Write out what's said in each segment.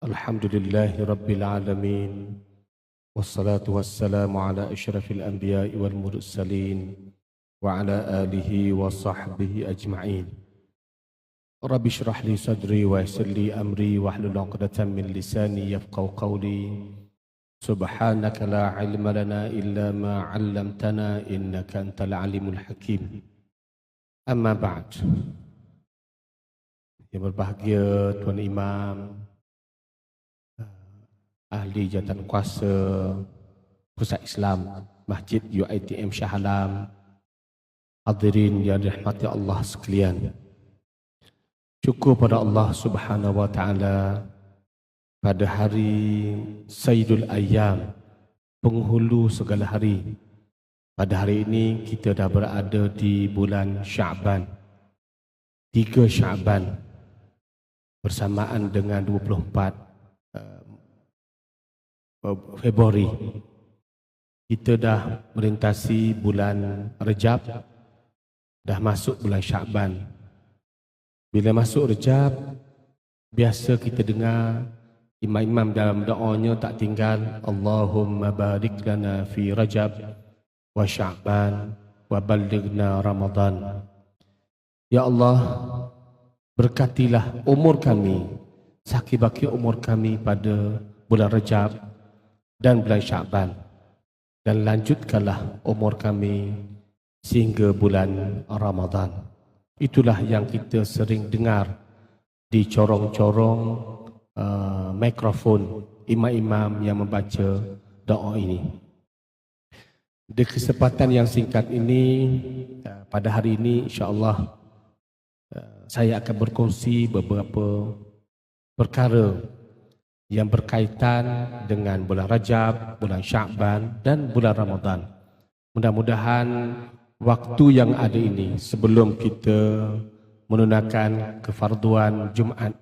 Alhamdulillahi Rabbil Alamin. Wassalatu wassalamu ala ashrafil anbiya'i wal mursalin wa ala alihi wa sahbihi ajma'in. Rabbi shrah li sadri wa yassir li amri wahlul 'uqdatam min lisani yafqahu qawli. Subhanaka la ilma lana illa ma 'allamtana innaka antal alimul hakim. Amma ba'd. Yang berbahagia Tuan Imam, ahli jawatan kuasa Pusat Islam Masjid UiTM Shah Alam, hadirin yang dirahmati Allah sekalian. Syukur pada Allah Subhanahu wa taala pada hari Sayyidul Ayyam, penghulu segala hari. Pada hari ini kita dah berada di bulan Sya'ban, 3 Sya'ban, bersamaan dengan 24 Februari. Kita dah melintasi bulan Rejab, dah masuk bulan Sya'ban. Bila masuk Rejab, biasa kita dengar imam-imam dalam doanya tak tinggal Allahumma barik lana fi Rajab wa Sya'ban wa ballighna Ramadan. Ya Allah, berkatilah umur kami, sakibaki umur kami pada bulan Rejab dan bulan Sya'ban, dan lanjutkanlah umur kami sehingga bulan Ramadan. Itulah yang kita sering dengar di corong-corong mikrofon imam-imam yang membaca doa ini. Di kesempatan yang singkat ini, pada hari ini insya-Allah saya akan berkongsi beberapa perkara yang berkaitan dengan bulan Rajab, bulan Sya'ban dan bulan Ramadan. Mudah-mudahan waktu yang ada ini sebelum kita menunaikan kefarduan Jumaat,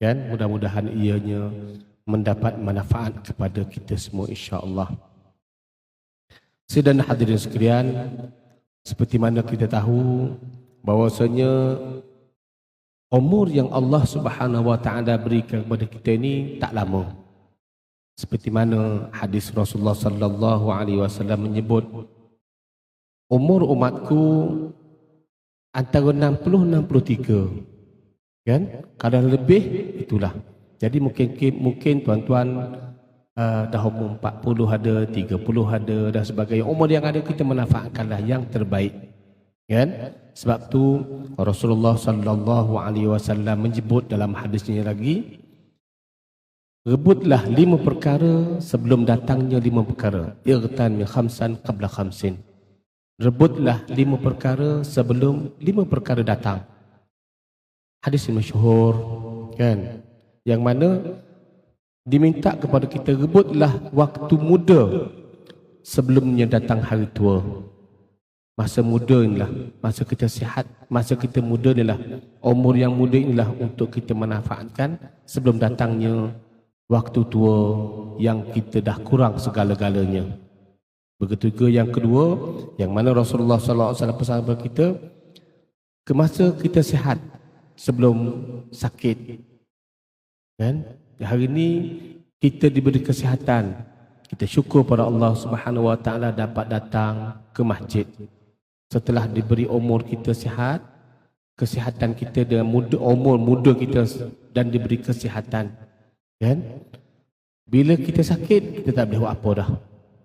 kan, mudah-mudahan ianya mendapat manfaat kepada kita semua insya-Allah. Sedang hadirin sekalian, seperti mana kita tahu bahawasanya umur yang Allah Subhanahu wa taala berikan kepada kita ini tak lama. Seperti mana hadis Rasulullah sallallahu alaihi wasallam menyebut, umur umatku antara 60 63. Kan? Kalau lebih itulah. Jadi mungkin tuan-tuan dah umur 40 ada, 30 ada dan sebagainya. Umur yang ada kita manfaatkanlah yang terbaik. Kan? Sebab tu Rasulullah sallallahu alaihi wasallam menyebut dalam hadisnya lagi, rebutlah 5 perkara sebelum datangnya 5 perkara. Irtan min khamsan qabla khamsin. Rebutlah 5 perkara sebelum 5 perkara datang. Hadis yang masyhur, kan? Yang mana diminta kepada kita rebutlah waktu muda sebelumnya datang hari tua. Masa muda inilah, masa kita sihat, masa kita muda inilah, umur yang muda inilah untuk kita manfaatkan sebelum datangnya waktu tua yang kita dah kurang segala-galanya. Begitu juga yang kedua, yang mana Rasulullah sallallahu alaihi wasallam pesan kepada kita, ke masa kita sihat sebelum sakit. Kan? Hari ini kita diberi kesihatan. Kita syukur pada Allah Subhanahu wa taala dapat datang ke masjid. Setelah diberi umur kita sihat, kesihatan kita dengan muda, umur muda kita dan diberi kesihatan, kan? Bila kita sakit, kita tak boleh buat apa dah,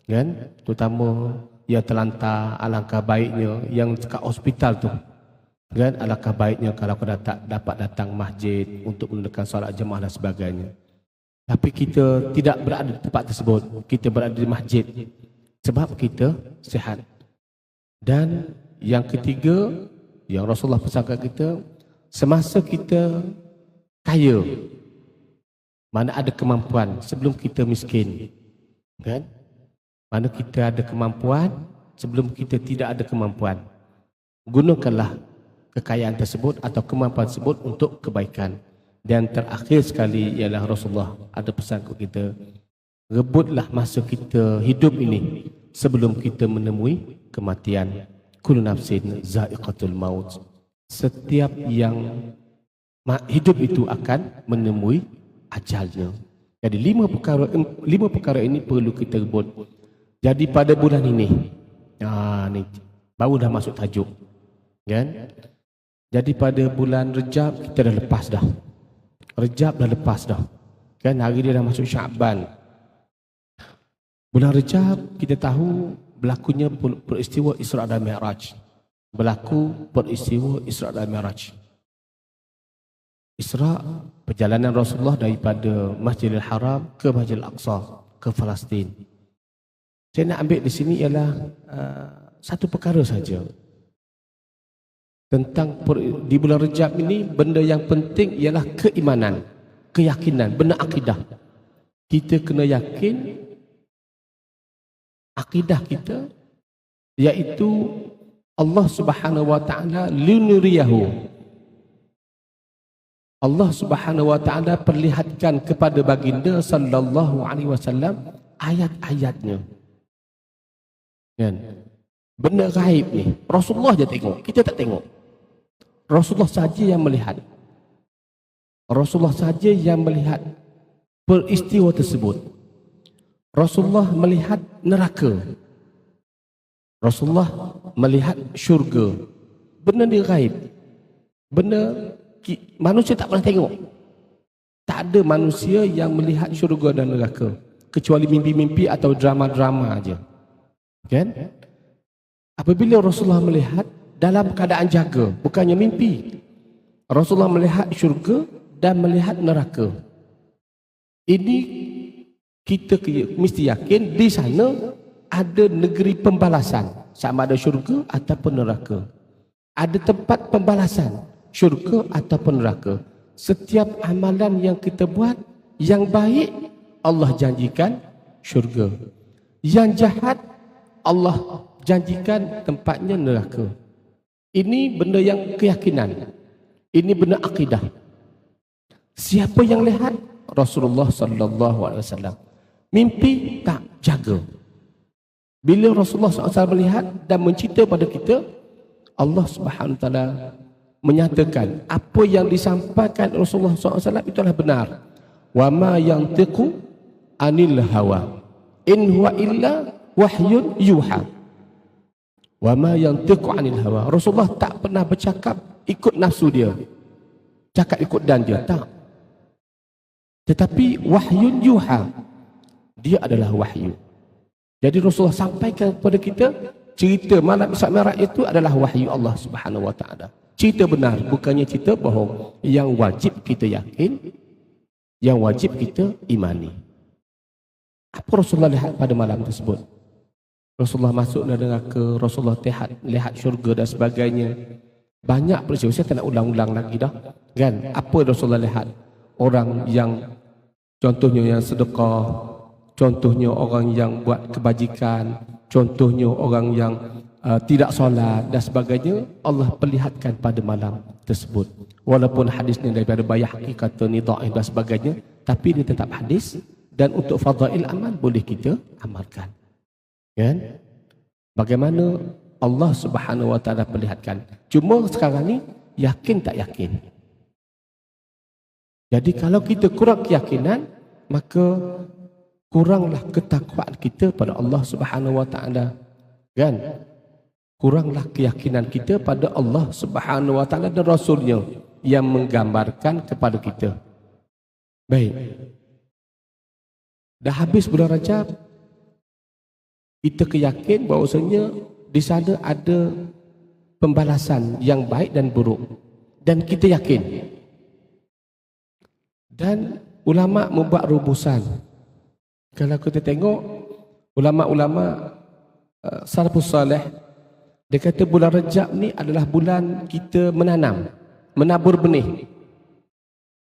kan? Terutama yang terlantar, alangkah baiknya yang dekat hospital tu, kan? Alangkah baiknya kalau kita dapat datang masjid untuk menunaikan solat jemaah dan sebagainya. Tapi kita tidak berada di tempat tersebut, kita berada di masjid sebab kita sihat. Dan yang ketiga yang Rasulullah pesankan kita, semasa kita kaya, mana ada kemampuan sebelum kita miskin, kan? Mana kita ada kemampuan sebelum kita tidak ada kemampuan. Gunakanlah kekayaan tersebut atau kemampuan tersebut untuk kebaikan. Dan terakhir sekali ialah Rasulullah ada pesan kepada kita, rebutlah masa kita hidup ini sebelum kita menemui kematian. Kullu nafsin za'iqatul maut. Setiap yang hidup itu akan menemui ajalnya. Jadi lima perkara ini perlu kita rebut. Jadi pada bulan ini, ni baru dah masuk tajuk, kan? Jadi pada bulan Rejab kita dah lepas dah. Rejab dah lepas dah, kan? Hari dia dah masuk Syaban. Bulan Rejab kita tahu berlakunya peristiwa Isra dan Mi'raj. Berlaku peristiwa Isra dan Mi'raj. Isra, perjalanan Rasulullah daripada Masjidil Haram ke Masjidil Aqsa, ke Palestin. Saya nak ambil di sini ialah satu perkara saja. Tentang di bulan Rejab ini, benda yang penting ialah keimanan, keyakinan, benda akidah. Kita kena yakin akidah kita, iaitu Allah Subhanahu wa taala linuriyahu. Allah Subhanahu wa taala perlihatkan kepada baginda sallallahu alaihi wasallam ayat-ayatnya. Kan? Benda gaib ni Rasulullah je tengok, kita tak tengok. Rasulullah saja yang melihat. Rasulullah saja yang melihat peristiwa tersebut. Rasulullah melihat neraka. Rasulullah melihat syurga. Benda ni gaib. Benda manusia tak pernah tengok. Tak ada manusia yang melihat syurga dan neraka, kecuali mimpi-mimpi atau drama-drama aja. Kan? Apabila Rasulullah melihat dalam keadaan jaga, bukannya mimpi. Rasulullah melihat syurga dan melihat neraka. Ini kita mesti yakin di sana ada negeri pembalasan, sama ada syurga ataupun neraka. Ada tempat pembalasan, syurga ataupun neraka. Setiap amalan yang kita buat yang baik, Allah janjikan syurga. Yang jahat, Allah janjikan tempatnya neraka. Ini benda yang keyakinan. Ini benda akidah. Siapa yang lihat? Rasulullah sallallahu alaihi wasallam. Mimpi tak jaga. Bila Rasulullah SAW melihat dan mencerita pada kita, Allah Subhanahu wa taala menyatakan apa yang disampaikan Rasulullah SAW itulah benar. Wa ma yantiqu anil hawa in huwa illa wahyun yuha. Wa ma yantiqu anil hawa. Rasulullah tak pernah bercakap ikut nafsu dia, cakap ikut dan dia, tak. Tetapi wahyun yuha, dia adalah wahyu. Jadi Rasulullah sampaikan kepada kita cerita malam Isra Mi'raj itu adalah wahyu Allah Subhanahu wa taala. Cerita benar, bukannya cerita bohong. Yang wajib kita yakin, yang wajib kita imani. Apa Rasulullah lihat pada malam tersebut? Rasulullah masuk dalam neraka, Rasulullah lihat syurga dan sebagainya. Banyak peristiwa, saya tak nak ulang-ulang lagi dah. Kan? Apa Rasulullah lihat? Orang yang contohnya yang sedekah, contohnya orang yang buat kebajikan, contohnya orang yang tidak solat dan sebagainya, Allah perlihatkan pada malam tersebut. Walaupun hadis ni daripada Bayhaqi kata ni dhaif dan sebagainya, tapi ini tetap hadis dan untuk fadail amal boleh kita amalkan. Kan? Bagaimana Allah Subhanahu wa taala perlihatkan. Cuma sekarang ni yakin tak yakin. Jadi kalau kita kurang keyakinan, maka kuranglah ketakwaan kita pada Allah Subhanahu wa taala. Kan? Kuranglah keyakinan kita pada Allah Subhanahu wa taala dan Rasulnya yang menggambarkan kepada kita. Baik. Dah habis bulan Rajab, kita keyakin bahawasanya di sana ada pembalasan yang baik dan buruk. Dan kita yakin. Dan ulama membuat rumusan. Kalau kita tengok ulama-ulama salafus salih, dia kata bulan Rajab ni adalah bulan kita menanam, menabur benih.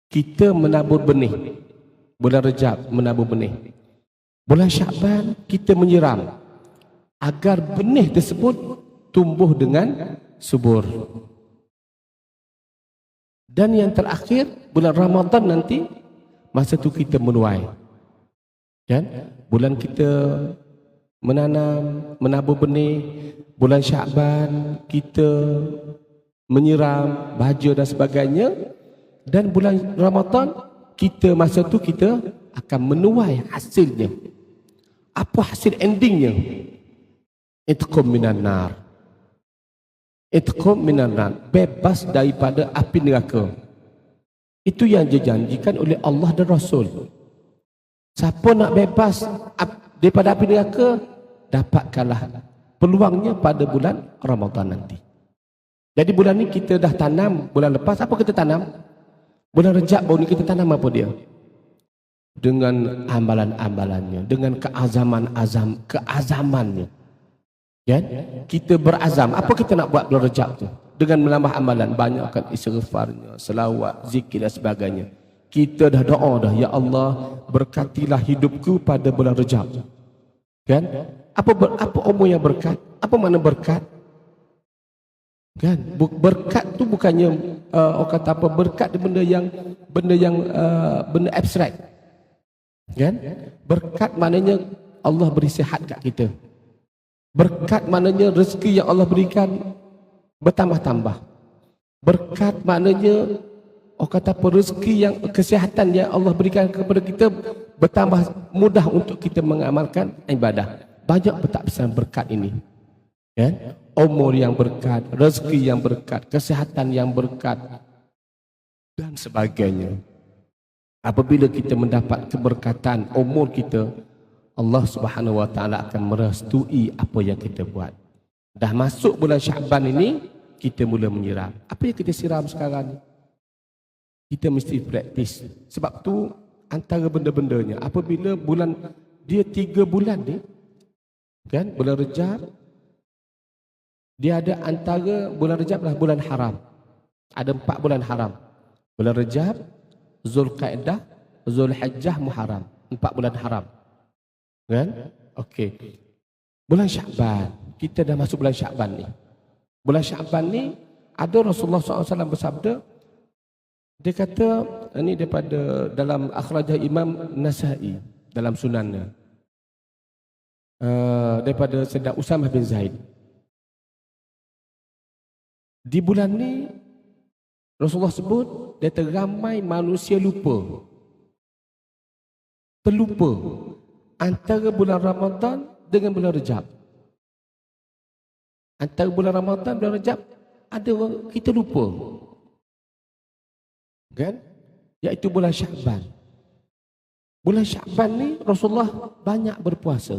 Kita menabur benih. Bulan Rajab menabur benih. Bulan Syaban kita menyiram agar benih tersebut tumbuh dengan subur. Dan yang terakhir bulan Ramadan nanti, masa tu kita menuai. Kan? Bulan kita menanam, menabur benih. Bulan Syaban kita menyiram, baja dan sebagainya. Dan bulan Ramadan kita masa tu kita akan menuai hasilnya. Apa hasil endingnya? Itqum minan nar. Itqum minan nar. Bebas daripada api neraka. Itu yang dijanjikan oleh Allah dan Rasul. Siapa nak bebas daripada api neraka, dapatkanlah peluangnya pada bulan Ramadan nanti. Jadi bulan ni kita dah tanam, bulan lepas apa kita tanam? Bulan Rejab baru ni kita tanam apa dia? Dengan amalan-amalannya, dengan keazamannya. Kan? Kita berazam, apa kita nak buat bulan Rejab tu? Dengan menambah amalan, banyakkan istighfarnya, selawat, zikir dan sebagainya. Kita dah doa dah, ya Allah, berkatilah hidupku pada bulan Rejab. Kan? Apa umur yang berkat? Apa makna berkat? Kan? Berkat tu bukannya orang kata apa, berkat tu benda yang benda abstrak. Kan? Berkat maknanya Allah beri sihat kat kita. Berkat maknanya rezeki yang Allah berikan bertambah-tambah. Berkat maknanya orang kata apa, rezeki yang kesihatan yang Allah berikan kepada kita bertambah mudah untuk kita mengamalkan ibadah. Banyak pesan berkat ini. Kan? Umur yang berkat, rezeki yang berkat, kesihatan yang berkat dan sebagainya. Apabila kita mendapat keberkatan umur kita, Allah Subhanahu Wa Taala akan merestui apa yang kita buat. Dah masuk bulan Syaban ini, kita mula menyiram. Apa yang kita siram sekarang ni? Kita mesti praktis. Sebab tu antara benda-bendanya, apabila bulan dia 3 bulan ni, kan, bulan Rejab, dia ada antara bulan Rejab lah bulan haram. Ada 4 bulan haram. Bulan Rejab, Zulqa'dah, Zulhijjah, Muharram. 4 bulan haram. Kan? Okey. Bulan Syaban. Kita dah masuk bulan Syaban ni. Bulan Syaban ni ada Rasulullah SAW bersabda. Dia kata, ini daripada dalam akhrajah Imam Nasa'i dalam sunannya. Daripada Sayyidina Usamah bin Zaid. Di bulan ni Rasulullah sebut dia ramai manusia lupa. Terlupa antara bulan Ramadan dengan bulan Rejab. Antara bulan Ramadan dan bulan Rejab ada orang kita lupa. Kan? Iaitu bulan Syaban. Bulan Syaban ni Rasulullah banyak berpuasa.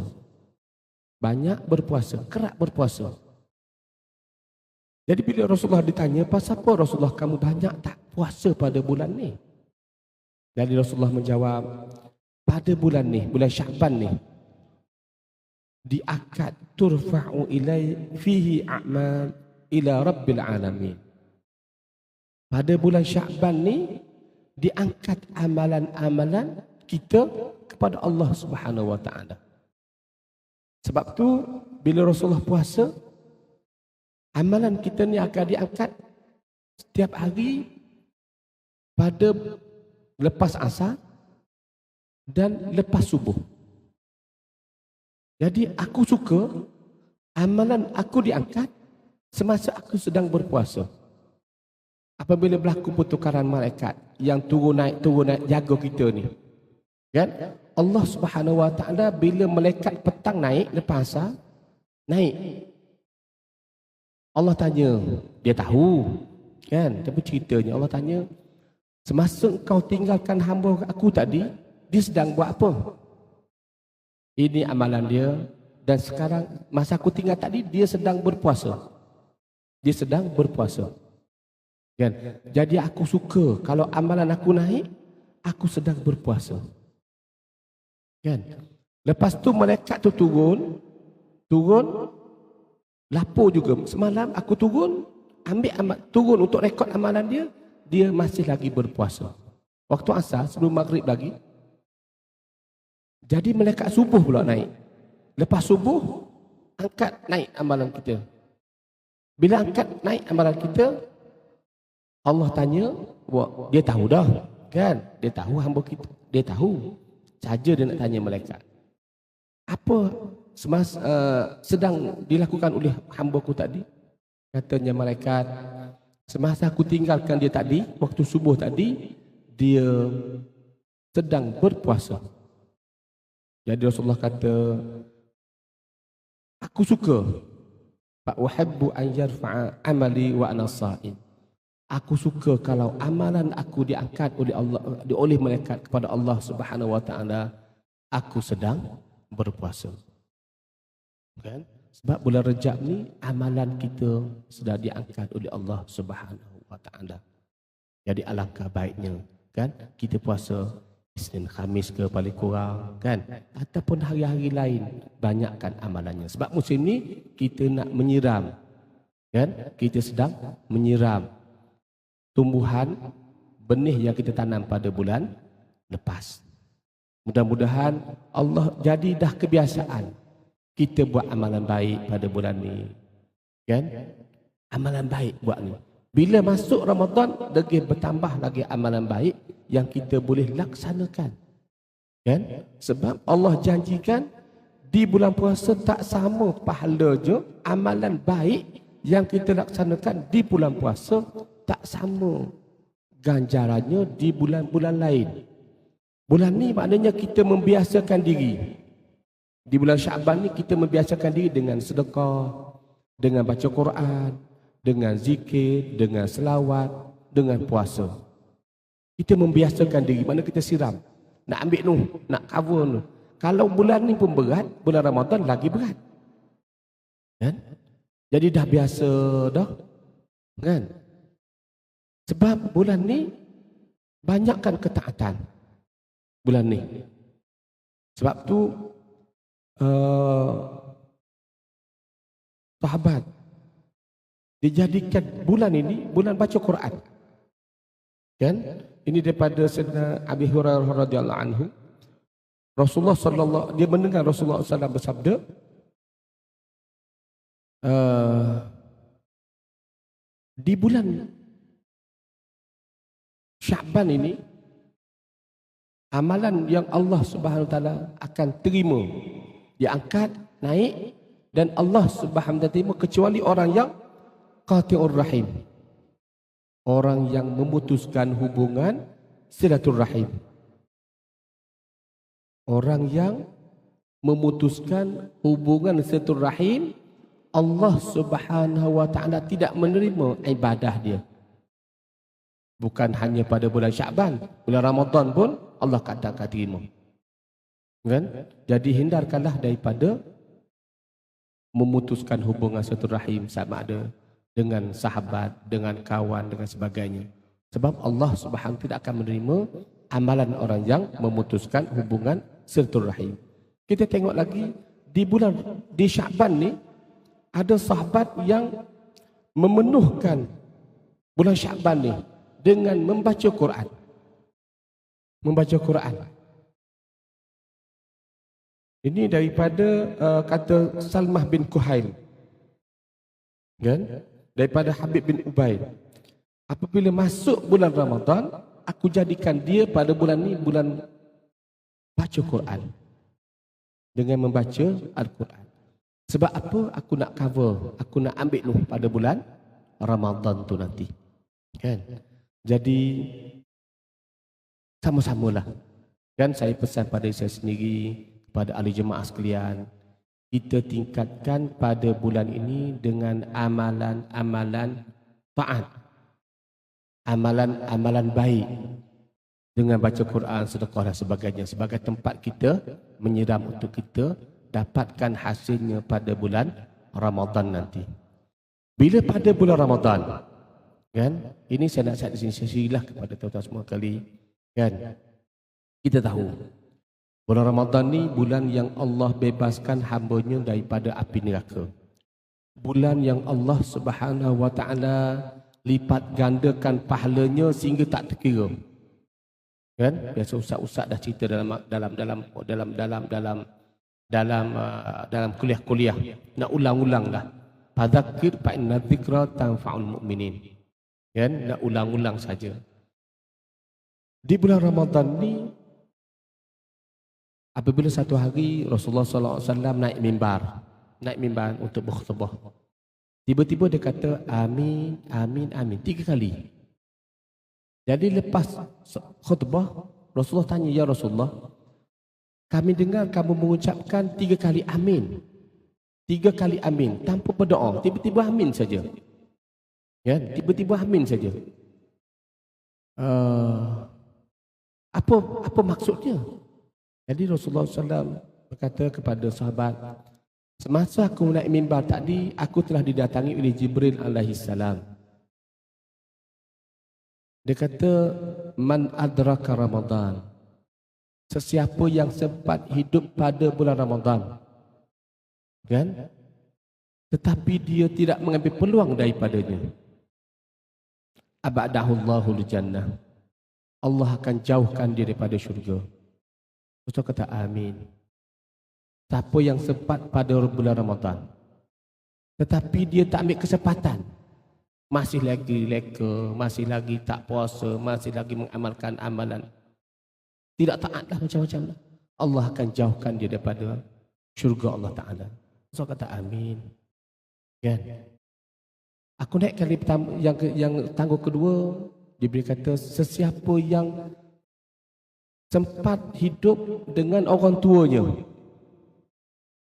Banyak berpuasa, kerap berpuasa. Jadi bila Rasulullah ditanya, pasal apa Rasulullah kamu banyak tak puasa pada bulan ni? Jadi Rasulullah menjawab, pada bulan ni, bulan Syaban ni, diakad turfa'u ilai fihi a'mal ila rabbil alamin. Pada bulan Syaban ni, diangkat amalan-amalan kita kepada Allah Subhanahu Wa Taala. Sebab tu, bila Rasulullah puasa, amalan kita ni akan diangkat setiap hari pada lepas asar dan lepas subuh. Jadi aku suka amalan aku diangkat semasa aku sedang berpuasa. Apabila berlaku pertukaran malaikat yang turun naik jaga kita ni. Kan? Allah Subhanahu Wa Taala bila malaikat petang naik lepas asar, naik. Allah tanya, dia tahu, kan? Tapi ceritanya Allah tanya, semasa kau tinggalkan hamba aku tadi, dia sedang buat apa? Ini amalan dia, dan sekarang masa aku tinggal tadi, dia sedang berpuasa. Dia sedang berpuasa. Kan? Jadi aku suka kalau amalan aku naik, aku sedang berpuasa. Kan? Lepas tu malaikat tu turun, lapor juga. Semalam aku turun untuk rekod amalan dia, dia masih lagi berpuasa. Waktu asar, sebelum maghrib lagi. Jadi malaikat subuh pula naik. Lepas subuh, angkat naik amalan kita. Bila angkat naik amalan kita, Allah tanya, dia tahu dah. Kan? Dia tahu hamba kita. Dia tahu. Saja dia nak tanya malaikat. Apa sedang dilakukan oleh hamba-Ku tadi? Katanya malaikat, semasa aku tinggalkan dia tadi, waktu subuh tadi, dia sedang berpuasa. Jadi Rasulullah kata, aku suka fa uhibbu an yarfa'a amali wa ana sha'im. Aku suka kalau amalan aku diangkat oleh Allah, oleh malaikat kepada Allah Subhanahu wa taala, aku sedang berpuasa. Kan? Sebab bulan Rejab ni amalan kita sudah diangkat oleh Allah Subhanahu wa taala. Jadi alangkah baiknya kan kita puasa Isnin Khamis ke paling kurang kan, ataupun hari-hari lain banyakkan amalannya. Sebab musim ni kita nak menyiram kan, kita sedang menyiram tumbuhan benih yang kita tanam pada bulan lepas. Mudah-mudahan Allah jadi dah kebiasaan kita buat amalan baik pada bulan ni. Kan? Amalan baik buat ni. Bila masuk Ramadan, lagi bertambah lagi amalan baik yang kita boleh laksanakan. Kan? Sebab Allah janjikan di bulan puasa tak sama pahala je amalan baik yang kita laksanakan di bulan puasa tak sama ganjarannya di bulan-bulan lain. Bulan ni maknanya kita membiasakan diri. Di bulan Syaban ni kita membiasakan diri dengan sedekah, dengan baca Quran, dengan zikir, dengan selawat, dengan puasa. Kita membiasakan diri, mana kita siram. Nak ambil tu, nak cover tu. Kalau bulan ni pun berat, bulan Ramadan lagi berat. Kan? Jadi dah biasa dah. Kan? Sebab bulan ni banyakkan ketaatan. Bulan ni. Sebab tu sahabat dijadikan bulan ini bulan baca Quran. Kan? Ini daripada Sayyidina Abi Hurairah radhiyallahu anhu. Rasulullah sallallahu dia mendengar Rasulullah sallallahu bersabda, di bulan Syaban ini amalan yang Allah Subhanahu wa taala akan terima, diangkat, naik, dan Allah Subhanahu wa taala terima kecuali orang yang qati'ur rahim. Orang yang memutuskan hubungan silaturrahim. Orang yang memutuskan hubungan silaturrahim, Allah Subhanahu wa taala tidak menerima ibadah dia. Bukan hanya pada bulan Syaban, bulan Ramadan pun Allah akan terima. Kan? Jadi hindarkanlah daripada memutuskan hubungan silaturrahim, sama ada dengan sahabat, dengan kawan, dengan sebagainya. Sebab Allah Subhanahu tidak akan menerima amalan orang yang memutuskan hubungan silaturrahim. Kita tengok lagi di Syaban ni ada sahabat yang memenuhkan bulan Syaban ni dengan membaca Quran. Membaca Quran. Ini daripada kata Salmah bin Kuhail. Kan? Daripada Habib bin Ubaid. Apabila masuk bulan Ramadan, aku jadikan dia pada bulan ni bulan baca Quran. Dengan membaca Al-Quran. Sebab apa? Aku nak cover, aku nak ambil lu pada bulan Ramadan tu nanti. Kan? Jadi sama-samalah. Kan saya pesan pada saya sendiri, pada ahli jemaah sekalian, kita tingkatkan pada bulan ini dengan amalan-amalan taat. Amalan-amalan baik. Dengan baca Quran, sedekah dan sebagainya. Sebagai tempat kita menyiram untuk kita dapatkan hasilnya pada bulan Ramadan nanti. Bila pada bulan Ramadan, kan? Ini saya nak di sini sesilah kepada tuan-tuan semua kali, kan? Kita tahu bulan Ramadan ni bulan yang Allah bebaskan hamba-Nya daripada api neraka. Bulan yang Allah Subhanahu wa taala lipat gandakan pahalanya sehingga tak terkira. Kan? Biasa ustaz-ustaz dah cerita dalam kuliah-kuliah. Nak ulang-ulang dah. Fadzakir fa inna dzikra tanfa'ul mu'minin. Kan? Nak ulang-ulang saja. Di bulan Ramadan ni apabila satu hari Rasulullah sallallahu alaihi wasallam naik mimbar untuk berkhutbah. Tiba-tiba dia kata amin, amin, amin 3 kali. Jadi lepas khutbah Rasulullah tanya, ya Rasulullah, kami dengar kamu mengucapkan 3 kali amin. 3 kali amin tanpa berdoa. Tiba-tiba amin saja. Ya, tiba-tiba amin saja. Apa maksudnya? Jadi Rasulullah SAW berkata kepada sahabat, semasa aku naik mimbar tadi, aku telah didatangi oleh Jibril alaihissalam. Dia kata, man adraka Ramadan. Sesiapa yang sempat hidup pada bulan Ramadan, kan? Tetapi dia tidak mengambil peluang daripadanya, abadahullahu jannah. Allah akan jauhkan dia daripada syurga. Ustaz kata amin. Siapa yang sempat pada bulan Ramadan, tetapi dia tak ambil kesempatan, masih lagi leka, masih lagi tak puasa, masih lagi mengamalkan amalan, tidak taat dah macam-macam lah, Allah akan jauhkan dia daripada syurga Allah Ta'ala. Ustaz kata amin. Kan? Aku naik kali pertama, yang tangguh kedua, dia berkata, sesiapa yang sempat hidup dengan orang tuanya,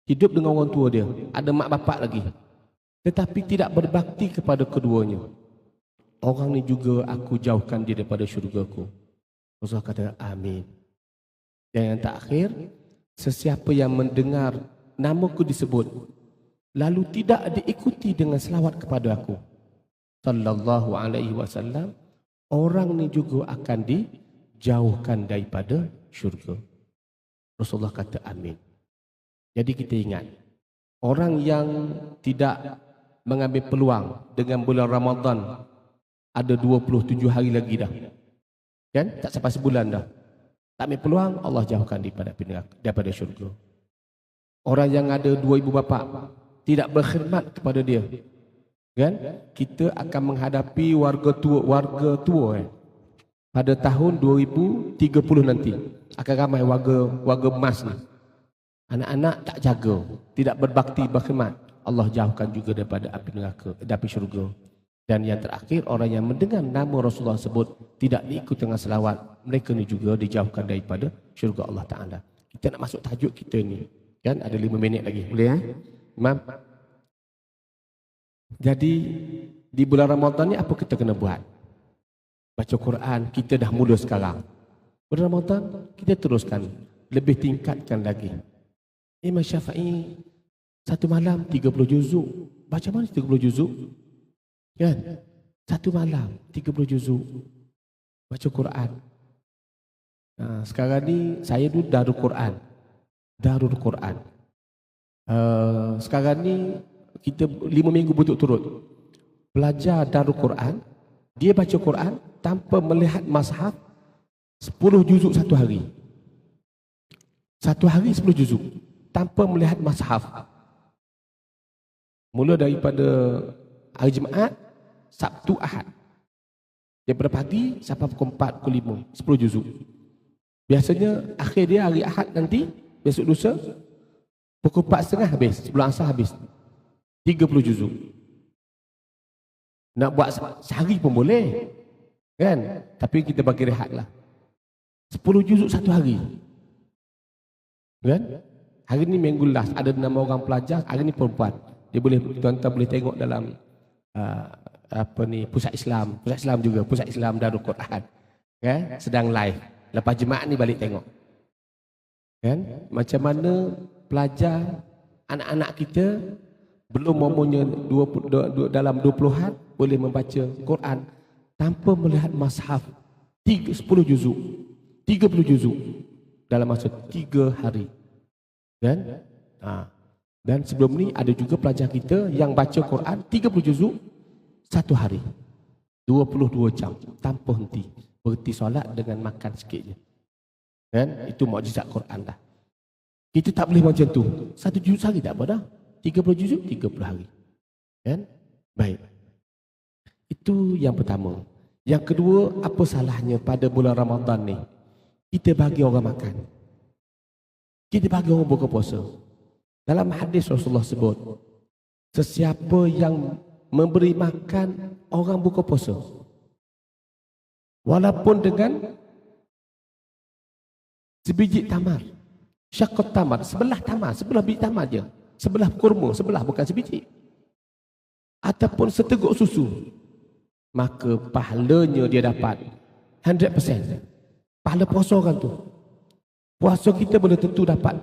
hidup dengan orang tua dia, ada mak bapak lagi, tetapi tidak berbakti kepada keduanya, orang ni juga aku jauhkan dia daripada syurgaku. Rasulullah kata amin. Dan yang terakhir, sesiapa yang mendengar namaku disebut lalu tidak diikuti dengan selawat kepada aku sallallahu alaihi wasallam, orang ni juga akan dijauhkan daripada syurga. Rasulullah kata amin. Jadi kita ingat, orang yang tidak mengambil peluang dengan bulan Ramadan, ada 27 hari lagi dah, kan? Tak sampai sebulan dah. Tak ambil peluang, Allah jauhkan daripada syurga. Orang yang ada 2 ibu bapa, tidak berkhidmat kepada dia, kan? Kita akan menghadapi warga tua pada tahun 2030 nanti. Akan ramai warga emas ni. Anak-anak tak jaga, tidak berbakti, berkhidmat, Allah jauhkan juga daripada api neraka, api syurga. Dan yang terakhir, orang yang mendengar nama Rasulullah sebut tidak diikut dengan selawat, mereka ni juga dijauhkan daripada syurga Allah Ta'ala. Kita nak masuk tajuk kita ni, kan? Ada 5 minit lagi, boleh Imam? Jadi di bulan Ramadan ni apa kita kena buat? Baca Quran, kita dah mula sekarang. Bulan Ramadan kita teruskan, lebih tingkatkan lagi. Imam Syafi'i satu malam 30 juzuk. Baca mana 30 juzuk? Kan? Satu malam 30 juzuk baca Quran. Sekarang ni saya dulu Darul Quran. Sekarang ni kita 5 minggu berturut-turut belajar Darul Quran. Dia baca Quran tanpa melihat mushaf 10 juzuk satu hari. Satu hari 10 juzuk tanpa melihat mushaf. Mula daripada hari Jumaat, Sabtu, Ahad. Daripada pagi sampai pukul 4, pukul 5, 10 juzuk. Biasanya akhir dia hari Ahad nanti, besok lusa, pukul 4.30 habis, sebelum asar habis. 30 juzuk. Nak buat sehari pun boleh, kan? Tapi kita bagi rehat lah. 10 juzuk satu hari. Kan? Hari ni minggu last, ada 6 orang pelajar, hari ni perempuan. Dia boleh, tuan-tuan boleh tengok dalam Pusat Islam juga, Pusat Islam Darul Quran, kan? Sedang live. Lepas Jumaat ni balik tengok, kan? Macam mana pelajar anak-anak kita belum umurnya dalam 20-an boleh membaca Quran tanpa melihat mushaf 10 juzuk, 30 juzuk dalam masa 3 hari, kan? Dan sebelum ni ada juga pelajar kita yang baca Quran 30 juzuk satu hari, 22 jam tanpa henti, berhenti solat dengan makan sikit je, kan? Itu mukjizat Quran dah. Kita tak boleh macam tu. 1 juzuk sehari tak apa dah. 30 juzuk 30 hari, kan? Baik, itu yang pertama. Yang kedua, apa salahnya pada bulan Ramadan ni kita bagi orang makan, kita bagi orang buka puasa? Dalam hadis Rasulullah sebut, sesiapa yang memberi makan orang buka puasa, walaupun dengan sebiji tamar. Syaqat tamar, sebelah tamar, sebelah biji tamar je. Sebelah kurma, sebelah bukan sebiji. Ataupun seteguk susu. Maka pahalanya dia dapat 100%. Pahala puasa orang tu. Puasa kita boleh tentu dapat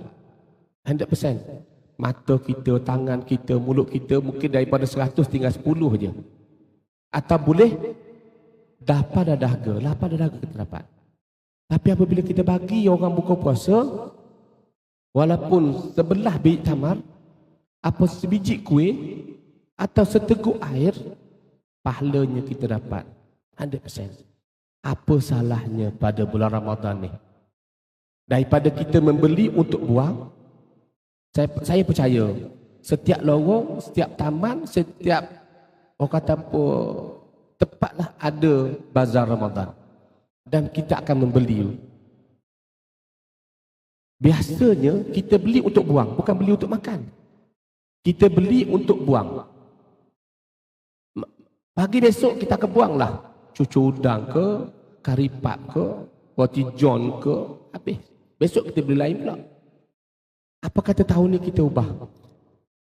100%. Mata kita, tangan kita, mulut kita mungkin daripada 100 tinggal 10 je. Atau boleh dapat dahaga, 8 dahaga kita dapat. Tapi apabila kita bagi orang buka puasa, walaupun sebelah biji tamar, apa sebiji kuih, atau seteguk air, pahalanya kita dapat 100%. Apa salahnya pada bulan Ramadan ni? Daripada kita membeli untuk buang, saya percaya setiap lorong, setiap taman, setiap orang kata apa, tepatlah ada bazar Ramadan. Dan kita akan membeli. Biasanya kita beli untuk buang, bukan beli untuk makan. Kita beli untuk buang. Pagi besok kita akan buanglah. Cucu udang ke, kari pap ke, roti john ke, habis. Besok kita beli lain pula. Apa kata tahun ni kita ubah?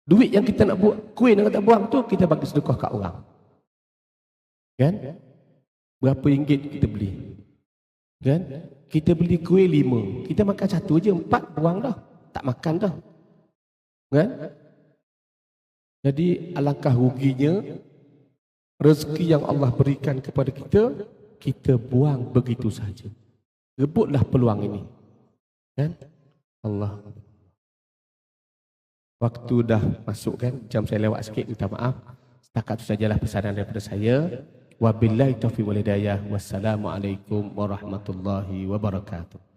Duit yang kita nak buat, kuih yang kita buang tu, kita bagi sedekah kat orang. Kan? Berapa ringgit kita beli? Kan? Kita beli kuih 5, kita makan 1 je, 4 buang dah. Tak makan dah. Kan? Jadi alangkah ruginya rezeki yang Allah berikan kepada kita, kita buang begitu saja. Rebutlah peluang ini. Kan? Allah. Waktu dah masuk kan, jam saya lewat sikit, minta maaf. Setakat itu sajalah pesanan daripada saya. Wabillahi taufiq wal hidayah. Wassalamualaikum warahmatullahi wabarakatuh.